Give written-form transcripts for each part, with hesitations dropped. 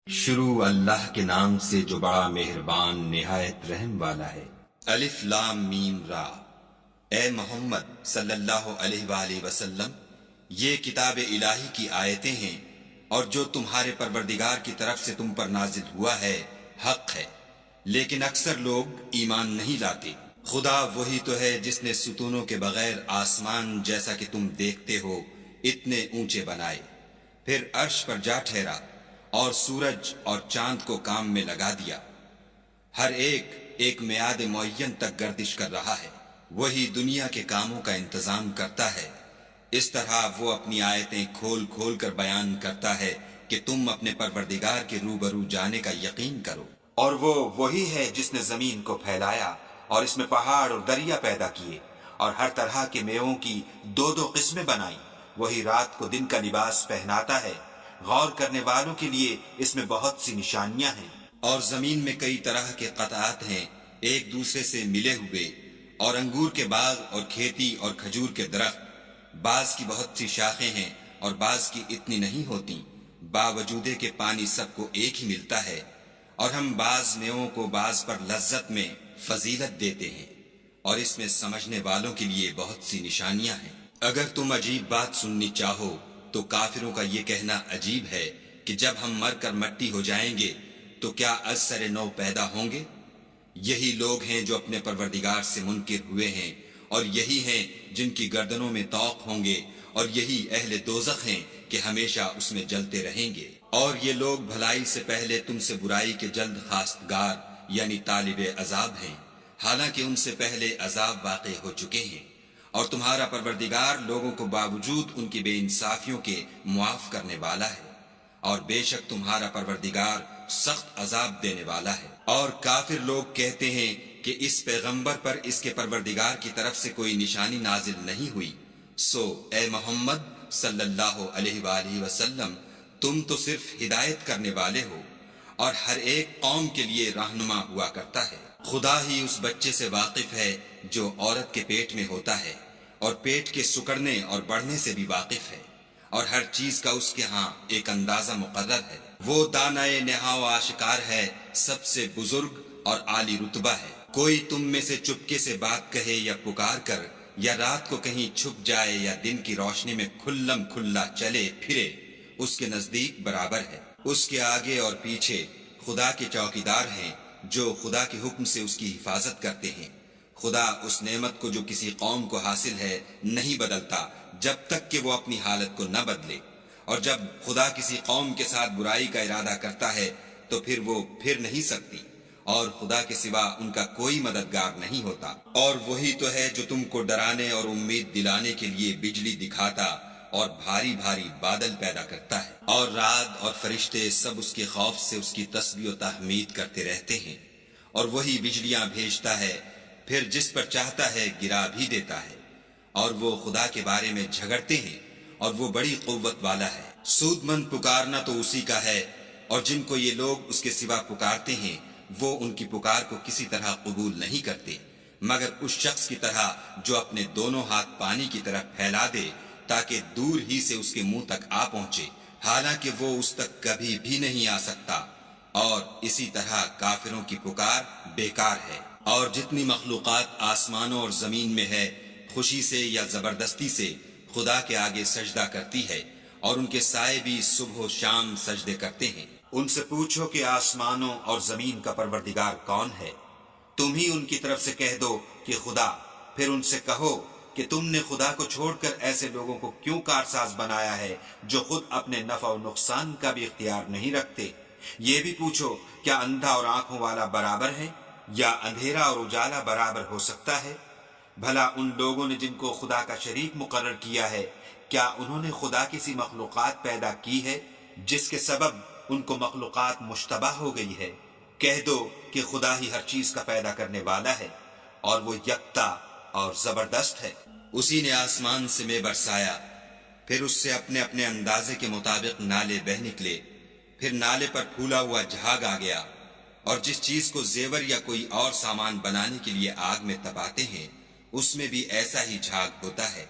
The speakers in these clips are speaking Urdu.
شروع اللہ کے نام سے جو بڑا مہربان نہایت رحم والا ہے۔ الف لام میم را۔ اے محمد صلی اللہ علیہ وآلہ وسلم، یہ کتاب الہی کی آیتیں ہیں اور جو تمہارے پروردگار کی طرف سے تم پر نازل ہوا ہے حق ہے، لیکن اکثر لوگ ایمان نہیں لاتے۔ خدا وہی تو ہے جس نے ستونوں کے بغیر آسمان جیسا کہ تم دیکھتے ہو اتنے اونچے بنائے، پھر عرش پر جا ٹھہرا اور سورج اور چاند کو کام میں لگا دیا، ہر ایک ایک میعاد معین تک گردش کر رہا ہے۔ وہی دنیا کے کاموں کا انتظام کرتا ہے، اس طرح وہ اپنی آیتیں کھول کھول کر بیان کرتا ہے کہ تم اپنے پروردگار کے روبرو جانے کا یقین کرو۔ اور وہ وہی ہے جس نے زمین کو پھیلایا اور اس میں پہاڑ اور دریا پیدا کیے اور ہر طرح کے میووں کی دو دو قسمیں بنائیں۔ وہی رات کو دن کا لباس پہناتا ہے، غور کرنے والوں کے لیے اس میں بہت سی نشانیاں ہیں۔ اور زمین میں کئی طرح کے قطعات ہیں ایک دوسرے سے ملے ہوئے، اور انگور کے باغ اور کھیتی اور کھجور کے درخت، بعض کی بہت سی شاخیں ہیں اور بعض کی اتنی نہیں ہوتی، باوجود کہ پانی سب کو ایک ہی ملتا ہے، اور ہم بعض میووں کو بعض پر لذت میں فضیلت دیتے ہیں، اور اس میں سمجھنے والوں کے لیے بہت سی نشانیاں ہیں۔ اگر تم عجیب بات سننی چاہو تو کافروں کا یہ کہنا عجیب ہے کہ جب ہم مر کر مٹی ہو جائیں گے تو کیا از سر نو پیدا ہوں گے؟ یہی لوگ ہیں جو اپنے پروردگار سے منکر ہوئے ہیں، اور یہی ہیں جن کی گردنوں میں طوق ہوں گے، اور یہی اہل دوزخ ہیں کہ ہمیشہ اس میں جلتے رہیں گے۔ اور یہ لوگ بھلائی سے پہلے تم سے برائی کے جلد خواستگار یعنی طالب عذاب ہیں، حالانکہ ان سے پہلے عذاب واقع ہو چکے ہیں، اور تمہارا پروردگار لوگوں کو باوجود ان کی بے انصافیوں کے معاف کرنے والا ہے، اور بے شک تمہارا پروردگار سخت عذاب دینے والا ہے۔ اور کافر لوگ کہتے ہیں کہ اس پیغمبر پر اس کے پروردگار کی طرف سے کوئی نشانی نازل نہیں ہوئی، سو اے محمد صلی اللہ علیہ وآلہ وسلم، تم تو صرف ہدایت کرنے والے ہو، اور ہر ایک قوم کے لیے رہنما ہوا کرتا ہے۔ خدا ہی اس بچے سے واقف ہے جو عورت کے پیٹ میں ہوتا ہے، اور پیٹ کے سکڑنے اور بڑھنے سے بھی واقف ہے، اور ہر چیز کا اس کے ہاں ایک اندازہ مقرر ہے۔ وہ دانائے نہا و آشکار ہے، سب سے بزرگ اور عالی رتبہ ہے۔ کوئی تم میں سے چپکے سے بات کہے یا پکار کر، یا رات کو کہیں چھپ جائے یا دن کی روشنی میں کھلم کھلا چلے پھرے، اس کے نزدیک برابر ہے۔ اس کے آگے اور پیچھے خدا کے چوکیدار ہیں جو خدا کے حکم سے اس کی حفاظت کرتے ہیں۔ خدا اس نعمت کو جو کسی قوم کو حاصل ہے نہیں بدلتا جب تک کہ وہ اپنی حالت کو نہ بدلے، اور جب خدا کسی قوم کے ساتھ برائی کا ارادہ کرتا ہے تو پھر وہ پھر نہیں سکتی، اور خدا کے سوا ان کا کوئی مددگار نہیں ہوتا۔ اور وہی تو ہے جو تم کو ڈرانے اور امید دلانے کے لیے بجلی دکھاتا اور بھاری بھاری بادل پیدا کرتا ہے، اور رعد اور فرشتے سب اس کے خوف سے اس کی تسبیح و تحمید کرتے رہتے ہیں، اور وہی بجلیاں بھیجتا ہے، پھر جس پر چاہتا ہے گرا بھی دیتا ہے، اور وہ خدا کے بارے میں جھگڑتے ہیں، اور وہ بڑی قوت والا ہے۔ سود مند پکارنا تو اسی کا ہے، اور جن کو یہ لوگ اس کے سوا پکارتے ہیں وہ ان کی پکار کو کسی طرح قبول نہیں کرتے، مگر اس شخص کی طرح جو اپنے دونوں ہاتھ پانی کی طرف پھیلا دے تاکہ دور ہی سے اس کے منہ تک آ پہنچے، حالانکہ وہ اس تک کبھی بھی نہیں آ سکتا، اور اسی طرح کافروں کی پکار بیکار ہے۔ اور جتنی مخلوقات آسمانوں اور زمین میں ہے، خوشی سے یا زبردستی سے خدا کے آگے سجدہ کرتی ہے، اور ان کے سائے بھی صبح و شام سجدے کرتے ہیں۔ ان سے پوچھو کہ آسمانوں اور زمین کا پروردگار کون ہے؟ تم ہی ان کی طرف سے کہہ دو کہ خدا۔ پھر ان سے کہو کہ تم نے خدا کو چھوڑ کر ایسے لوگوں کو کیوں کارساز بنایا ہے جو خود اپنے نفع و نقصان کا بھی اختیار نہیں رکھتے؟ یہ بھی پوچھو کیا اندھا اور آنکھوں والا برابر ہے، یا اندھیرا اور اجالا برابر ہو سکتا ہے؟ بھلا ان لوگوں نے جن کو خدا کا شریک مقرر کیا ہے، کیا انہوں نے خدا کی سی مخلوقات پیدا کی ہے جس کے سبب ان کو مخلوقات مشتبہ ہو گئی ہے؟ کہہ دو کہ خدا ہی ہر چیز کا پیدا کرنے والا ہے، اور وہ یکتا اور زبردست ہے۔ اسی نے آسمان سے میں برسایا، پھر اس سے اپنے اپنے اندازے کے مطابق نالے بہ نکلے، پھر نالے پر پھولا ہوا جھاگ آ گیا، اور جس چیز کو زیور یا کوئی اور سامان بنانے کے لیے آگ میں تپاتے ہیں اس میں بھی ایسا ہی جھاگ ہوتا ہے۔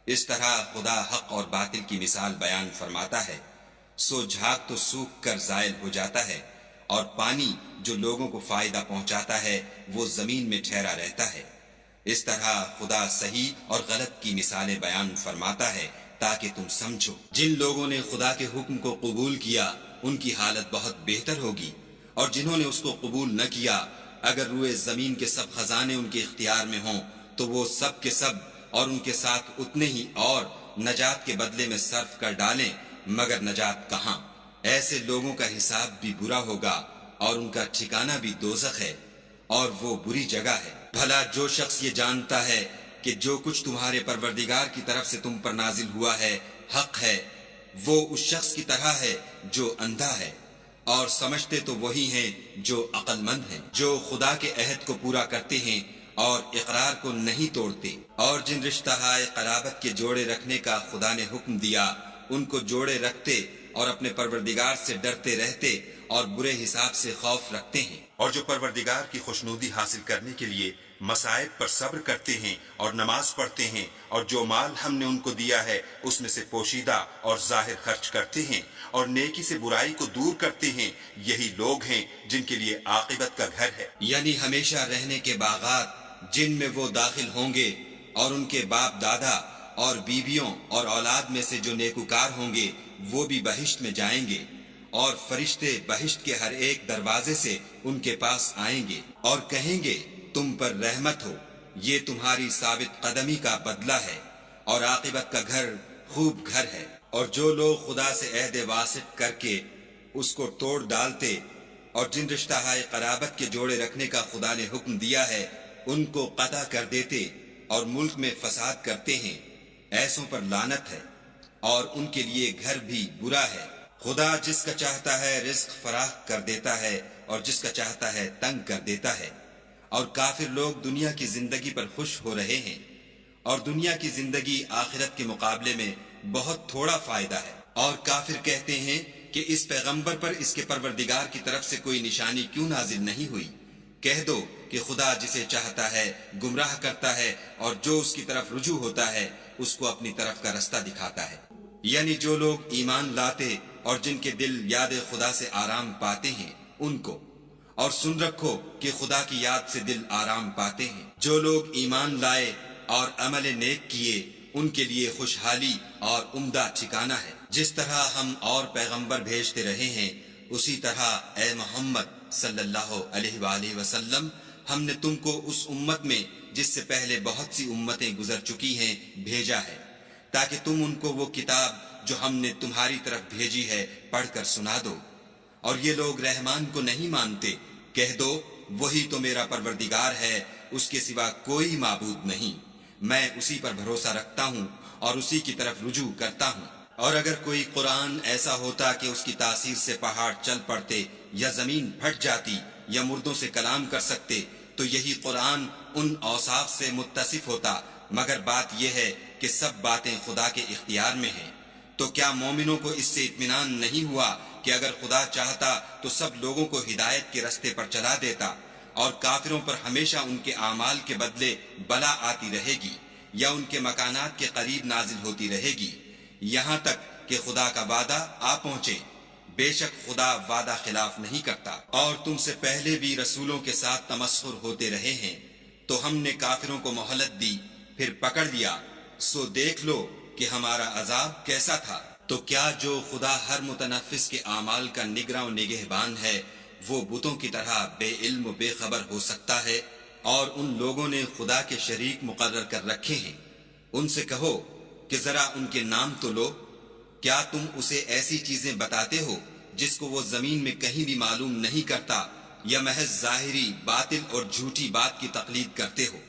اس طرح خدا حق اور باطل کی مثال بیان فرماتا ہے، سو جھاگ تو سوکھ کر زائل ہو جاتا ہے، اور پانی جو لوگوں کو فائدہ پہنچاتا ہے وہ زمین میں ٹھہرا رہتا ہے۔ اس طرح خدا صحیح اور غلط کی مثالیں بیان فرماتا ہے تاکہ تم سمجھو۔ جن لوگوں نے خدا کے حکم کو قبول کیا ان کی حالت بہت بہتر ہوگی، اور جنہوں نے اس کو قبول نہ کیا، اگر روئے زمین کے سب خزانے ان کے اختیار میں ہوں تو وہ سب کے سب اور ان کے ساتھ اتنے ہی اور نجات کے بدلے میں صرف کر ڈالیں، مگر نجات کہاں؟ ایسے لوگوں کا حساب بھی برا ہوگا اور ان کا ٹھکانہ بھی دوزخ ہے، اور وہ بری جگہ ہے۔ بھلا جو شخص یہ جانتا ہے کہ جو کچھ تمہارے پروردگار کی طرف سے تم پر نازل ہوا ہے حق ہے، وہ اس شخص کی طرح ہے جو اندھا ہے، اور سمجھتے تو وہی ہیں جو عقل مند ہیں، جو خدا کے عہد کو پورا کرتے ہیں اور اقرار کو نہیں توڑتے، اور جن رشتہ ہائے قرابت کے جوڑے رکھنے کا خدا نے حکم دیا ان کو جوڑے رکھتے اور اپنے پروردگار سے ڈرتے رہتے اور برے حساب سے خوف رکھتے ہیں، اور جو پروردگار کی خوشنودی حاصل کرنے کے لیے مصائب پر صبر کرتے ہیں اور نماز پڑھتے ہیں، اور جو مال ہم نے ان کو دیا ہے اس میں سے پوشیدہ اور ظاہر خرچ کرتے ہیں، اور نیکی سے برائی کو دور کرتے ہیں، یہی لوگ ہیں جن کے لیے عاقبت کا گھر ہے، یعنی ہمیشہ رہنے کے باغات جن میں وہ داخل ہوں گے، اور ان کے باپ دادا اور بیویوں اور اولاد میں سے جو نیکوکار ہوں گے وہ بھی بہشت میں جائیں گے، اور فرشتے بہشت کے ہر ایک دروازے سے ان کے پاس آئیں گے اور کہیں گے تم پر رحمت ہو، یہ تمہاری ثابت قدمی کا بدلہ ہے، اور عاقبت کا گھر خوب گھر ہے۔ اور جو لوگ خدا سے عہد واسق کر کے اس کو توڑ ڈالتے اور جن رشتہ ہائے قرابت کے جوڑے رکھنے کا خدا نے حکم دیا ہے ان کو قطع کر دیتے اور ملک میں فساد کرتے ہیں، ایسوں پر لعنت ہے، اور ان کے لیے گھر بھی برا ہے۔ خدا جس کا چاہتا ہے رزق فراخ کر دیتا ہے اور جس کا چاہتا ہے تنگ کر دیتا ہے، اور کافر لوگ دنیا کی زندگی پر خوش ہو رہے ہیں، اور دنیا کی زندگی آخرت کے مقابلے میں بہت تھوڑا فائدہ ہے۔ اور کافر کہتے ہیں کہ اس پیغمبر پر اس کے پروردگار کی طرف سے کوئی نشانی کیوں نازل نہیں ہوئی؟ کہہ دو کہ خدا جسے چاہتا ہے گمراہ کرتا ہے، اور جو اس کی طرف رجوع ہوتا ہے اس کو اپنی طرف کا رستہ دکھاتا ہے۔ یعنی جو لوگ ایمان لاتے اور جن کے دل یاد خدا سے آرام پاتے ہیں ان کو، اور سن رکھو کہ خدا کی یاد سے دل آرام پاتے ہیں۔ جو لوگ ایمان لائے اور عمل نیک کیے ان کے لیے خوشحالی اور عمدہ ٹھکانہ ہے۔ جس طرح ہم اور پیغمبر بھیجتے رہے ہیں اسی طرح اے محمد صلی اللہ علیہ وآلہ وسلم ہم نے تم کو اس امت میں جس سے پہلے بہت سی امتیں گزر چکی ہیں بھیجا ہے، تاکہ تم ان کو وہ کتاب جو ہم نے تمہاری طرف بھیجی ہے پڑھ کر سنا دو۔ اور یہ لوگ رحمان کو نہیں مانتے، کہہ دو وہی تو میرا پروردگار ہے، اس کے سوا کوئی معبود نہیں، میں اسی پر بھروسہ رکھتا ہوں اور اسی کی طرف رجوع کرتا ہوں۔ اور اگر کوئی قرآن ایسا ہوتا کہ اس کی تاثیر سے پہاڑ چل پڑتے یا زمین پھٹ جاتی یا مردوں سے کلام کر سکتے تو یہی قرآن ان اوصاف سے متصف ہوتا، مگر بات یہ ہے کہ سب باتیں خدا کے اختیار میں ہیں۔ تو کیا مومنوں کو اس سے اطمینان نہیں ہوا کہ اگر خدا چاہتا تو سب لوگوں کو ہدایت کے رستے پر چلا دیتا، اور کافروں پر ہمیشہ ان کے اعمال کے بدلے بلا آتی رہے گی یا ان کے مکانات کے قریب نازل ہوتی رہے گی، یہاں تک کہ خدا کا وعدہ آ پہنچے۔ بے شک خدا وعدہ خلاف نہیں کرتا۔ اور تم سے پہلے بھی رسولوں کے ساتھ تمسخر ہوتے رہے ہیں، تو ہم نے کافروں کو مہلت دی پھر پکڑ لیا، سو دیکھ لو کہ ہمارا عذاب کیسا تھا۔ تو کیا جو خدا ہر متنفس کے اعمال کا نگراں و نگہبان ہے وہ بتوں کی طرح بے علم و بے خبر ہو سکتا ہے؟ اور ان لوگوں نے خدا کے شریک مقرر کر رکھے ہیں، ان سے کہو کہ ذرا ان کے نام تو لو، کیا تم اسے ایسی چیزیں بتاتے ہو جس کو وہ زمین میں کہیں بھی معلوم نہیں کرتا، یا محض ظاہری باطل اور جھوٹی بات کی تقلید کرتے ہو؟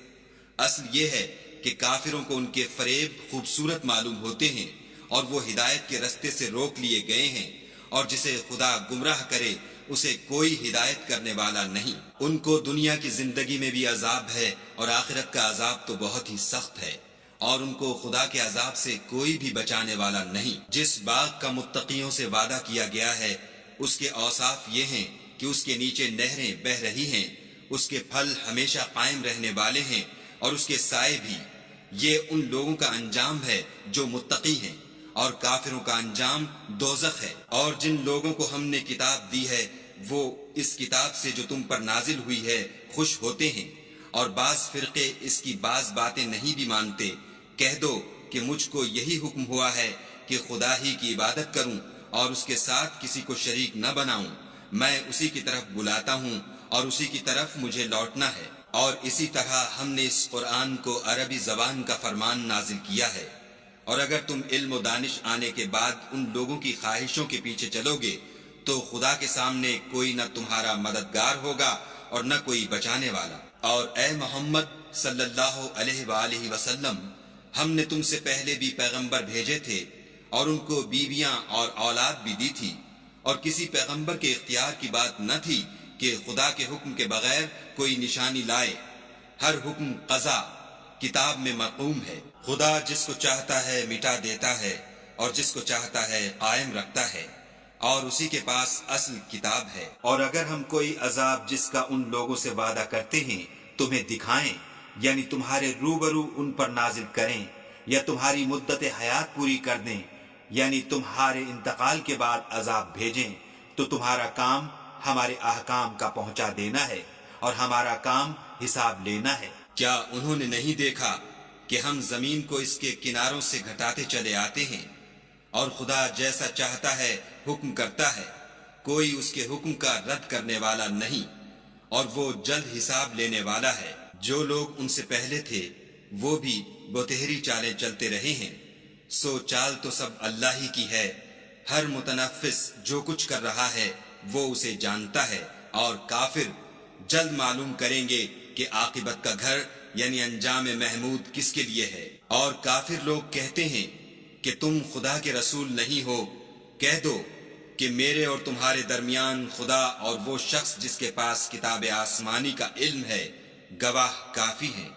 اصل یہ ہے کہ کافروں کو ان کے فریب خوبصورت معلوم ہوتے ہیں اور وہ ہدایت کے رستے سے روک لیے گئے ہیں، اور جسے خدا گمراہ کرے اسے کوئی ہدایت کرنے والا نہیں۔ ان کو دنیا کی زندگی میں بھی عذاب ہے اور آخرت کا عذاب تو بہت ہی سخت ہے، اور ان کو خدا کے عذاب سے کوئی بھی بچانے والا نہیں۔ جس باغ کا متقیوں سے وعدہ کیا گیا ہے اس کے اوصاف یہ ہیں کہ اس کے نیچے نہریں بہہ رہی ہیں، اس کے پھل ہمیشہ قائم رہنے والے ہیں اور اس کے سائے بھی۔ یہ ان لوگوں کا انجام ہے جو متقی ہیں، اور کافروں کا انجام دوزخ ہے۔ اور جن لوگوں کو ہم نے کتاب دی ہے وہ اس کتاب سے جو تم پر نازل ہوئی ہے خوش ہوتے ہیں، اور بعض فرقے اس کی بعض باتیں نہیں بھی مانتے۔ کہہ دو کہ مجھ کو یہی حکم ہوا ہے کہ خدا ہی کی عبادت کروں اور اس کے ساتھ کسی کو شریک نہ بناؤں۔ میں اسی کی طرف بلاتا ہوں اور اسی کی طرف مجھے لوٹنا ہے۔ اور اسی طرح ہم نے اس قرآن کو عربی زبان کا فرمان نازل کیا ہے۔ اور اگر تم علم و دانش آنے کے بعد ان لوگوں کی خواہشوں کے پیچھے چلو گے تو خدا کے سامنے کوئی نہ تمہارا مددگار ہوگا اور نہ کوئی بچانے والا۔ اور اے محمد صلی اللہ علیہ وآلہ وسلم، ہم نے تم سے پہلے بھی پیغمبر بھیجے تھے اور ان کو بیویاں اور اولاد بھی دی تھی، اور کسی پیغمبر کے اختیار کی بات نہ تھی کہ خدا کے حکم کے بغیر کوئی نشانی لائے۔ ہر حکم قضا کتاب میں مرقوم ہے۔ خدا جس کو چاہتا ہے مٹا دیتا ہے اور جس کو چاہتا ہے قائم رکھتا ہے، اور اسی کے پاس اصل کتاب ہے۔ اور اگر ہم کوئی عذاب جس کا ان لوگوں سے وعدہ کرتے ہیں تمہیں دکھائیں، یعنی تمہارے روبرو ان پر نازل کریں، یا تمہاری مدت حیات پوری کر دیں، یعنی تمہارے انتقال کے بعد عذاب بھیجیں، تو تمہارا کام ہمارے احکام کا پہنچا دینا ہے اور ہمارا کام حساب لینا ہے۔ کیا انہوں نے نہیں دیکھا کہ ہم زمین کو اس کے کناروں سے گھٹاتے چلے آتے ہیں، اور خدا جیسا چاہتا ہے حکم کرتا ہے، کوئی اس کے حکم کا رد کرنے والا نہیں، اور وہ جلد حساب لینے والا ہے۔ جو لوگ ان سے پہلے تھے وہ بھی بتہری چالیں چلتے رہے ہیں، سو چال تو سب اللہ ہی کی ہے۔ ہر متنفس جو کچھ کر رہا ہے وہ اسے جانتا ہے، اور کافر جلد معلوم کریں گے کہ عاقبت کا گھر یعنی انجام محمود کس کے لیے ہے۔ اور کافر لوگ کہتے ہیں کہ تم خدا کے رسول نہیں ہو۔ کہہ دو کہ میرے اور تمہارے درمیان خدا اور وہ شخص جس کے پاس کتاب آسمانی کا علم ہے گواہ کافی ہیں۔